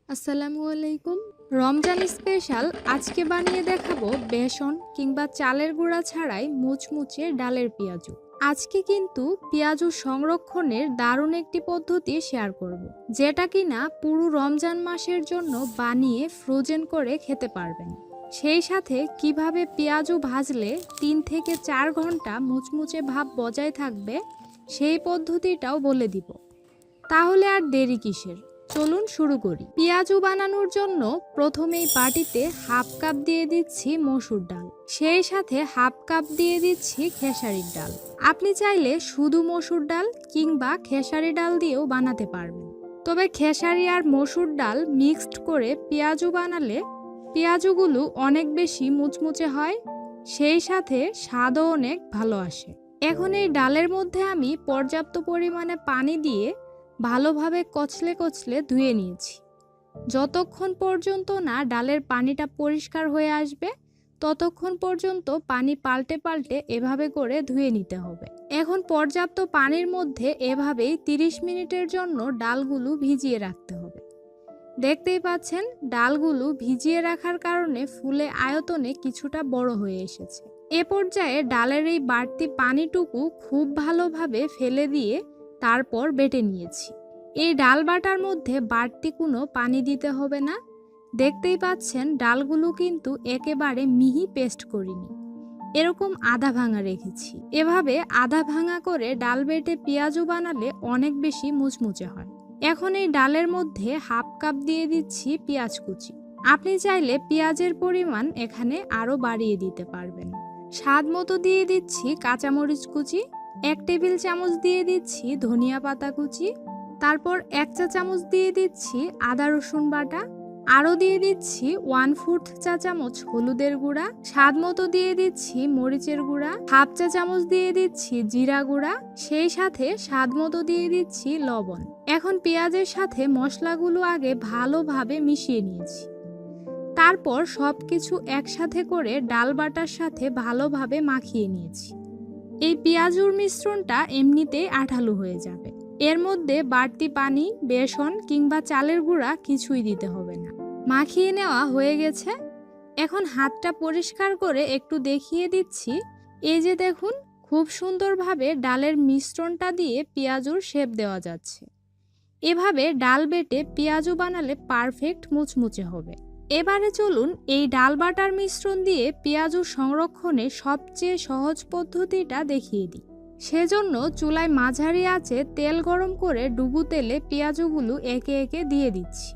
আসসালামু আলাইকুম। রমজান স্পেশাল আজকে বানিয়ে দেখাবো বেসন কিংবা চালের গুঁড়া ছাড়াই মুচমুচে ডালের পেঁয়াজু। আজকে কিন্তু পেঁয়াজু সংরক্ষণের দারুণ একটি পদ্ধতি শেয়ার করব, যেটা কিনা পুরো রমজান মাসের জন্য বানিয়ে ফ্রোজেন করে খেতে পারবেন। সেই সাথে কিভাবে পেঁয়াজু ভাজলে 3 থেকে 4 ঘন্টা মুচমুচে ভাব বজায় থাকবে সেই পদ্ধতিটাও বলে দিব। তাহলে আর দেরি কিসের, চলুন শুরু করি। পেঁয়াজু বানানোর জন্য প্রথমেই বাটিতে হাফ কাপ দিয়ে দিচ্ছি মসুর ডাল, সেই সাথে হাফ কাপ দিয়ে দিচ্ছি খেসারির ডাল। আপনি চাইলে শুধু মসুর ডাল কিংবা খেসারি ডাল দিয়েও বানাতে পারবেন, তবে খেসারি আর মসুর ডাল মিক্সড করে পেঁয়াজু বানালে পেঁয়াজুগুলো অনেক বেশি মুচমুচে হয়, সেই সাথে স্বাদও অনেক ভালো আসে। এখন এই ডালের মধ্যে আমি পর্যাপ্ত পরিমাণে পানি দিয়ে ভালোভাবে কচলে কচলে ধুয়ে নিয়েছি। যতক্ষণ পর্যন্ত না ডালের পানিটা পরিষ্কার হয়ে আসবে ততক্ষণ পর্যন্ত পানি পাল্টে পাল্টে এভাবে করে ধুয়ে নিতে হবে। এখন পর্যাপ্ত পানির মধ্যে এভাবেই 30 মিনিটের জন্য ডালগুলো ভিজিয়ে রাখতে হবে। দেখতেই পাচ্ছেন ডালগুলো ভিজিয়ে রাখার কারণে ফুলে আয়তনে কিছুটা বড় হয়ে এসেছে। এ পর্যায়ে ডালের এই বাড়তি পানিটুকু খুব ভালোভাবে ফেলে দিয়ে তারপর বেটে নিয়েছি। এই ডাল বাটার মধ্যে বাড়তি কোনো পানি দিতে হবে না। দেখতেই পাচ্ছেন ডালগুলো কিন্তু একেবারে মিহি পেস্ট করিনি, এরকম আধা ভাঙা রেখেছি। এভাবে আধা ভাঙা করে ডাল বেটে পেঁয়াজু বানালে অনেক বেশি মুচমুচে হয়। এখন এই ডালের মধ্যে হাফ কাপ দিয়ে দিচ্ছি পেঁয়াজ কুচি। আপনি চাইলে পেঁয়াজের পরিমাণ এখানে আরও বাড়িয়ে দিতে পারবেন। স্বাদ মতো দিয়ে দিচ্ছি কাঁচামরিচ কুচি, 1 টেবিল চামচ দিয়ে দিচ্ছি ধনিয়া পাতা কুচি, তারপর 1 চা চামচ দিয়ে দিচ্ছি আদা রসুন বাটা, আরও দিয়ে দিচ্ছি 1/4 চা চামচ হলুদের গুঁড়া, স্বাদ মতো দিয়ে দিচ্ছি মরিচের গুঁড়া, হাফ চা চামচ দিয়ে দিচ্ছি জিরা গুঁড়া, সেই সাথে স্বাদ মতো দিয়ে দিচ্ছি লবণ। এখন পেঁয়াজের সাথে মশলাগুলো আগে ভালোভাবে মিশিয়ে নিয়েছি, তারপর সবকিছু একসাথে করে ডাল বাটার সাথে ভালোভাবে মাখিয়ে নিয়েছি। এই পেঁয়াজুর মিশ্রণটা এমনিতেই আঠালো হয়ে যাবে। এর মধ্যে বাড়তি পানি, বেসন কিংবা চালের গুঁড়া কিছুই দিতে হবে না। মাখিয়ে নেওয়া হয়ে গেছে। এখন হাতটা পরিষ্কার করে একটু দেখিয়ে দিচ্ছি। এই যে দেখুন, খুব সুন্দরভাবে ডালের মিশ্রণটা দিয়ে পেঁয়াজুর শেপ দেওয়া যাচ্ছে। এভাবে ডাল বেটে পেঁয়াজু বানালে পারফেক্ট মুচমুচে হবে। এবারে চলুন এই ডাল বাটার মিশ্রণ দিয়ে পেঁয়াজু সংরক্ষণে সবচেয়ে সহজ পদ্ধতিটা দেখিয়ে দিই। সেজন্য চুলায় মাঝারি আঁচে তেল গরম করে ডুবো তেলে পেঁয়াজুগুলো একে একে দিয়ে দিচ্ছি।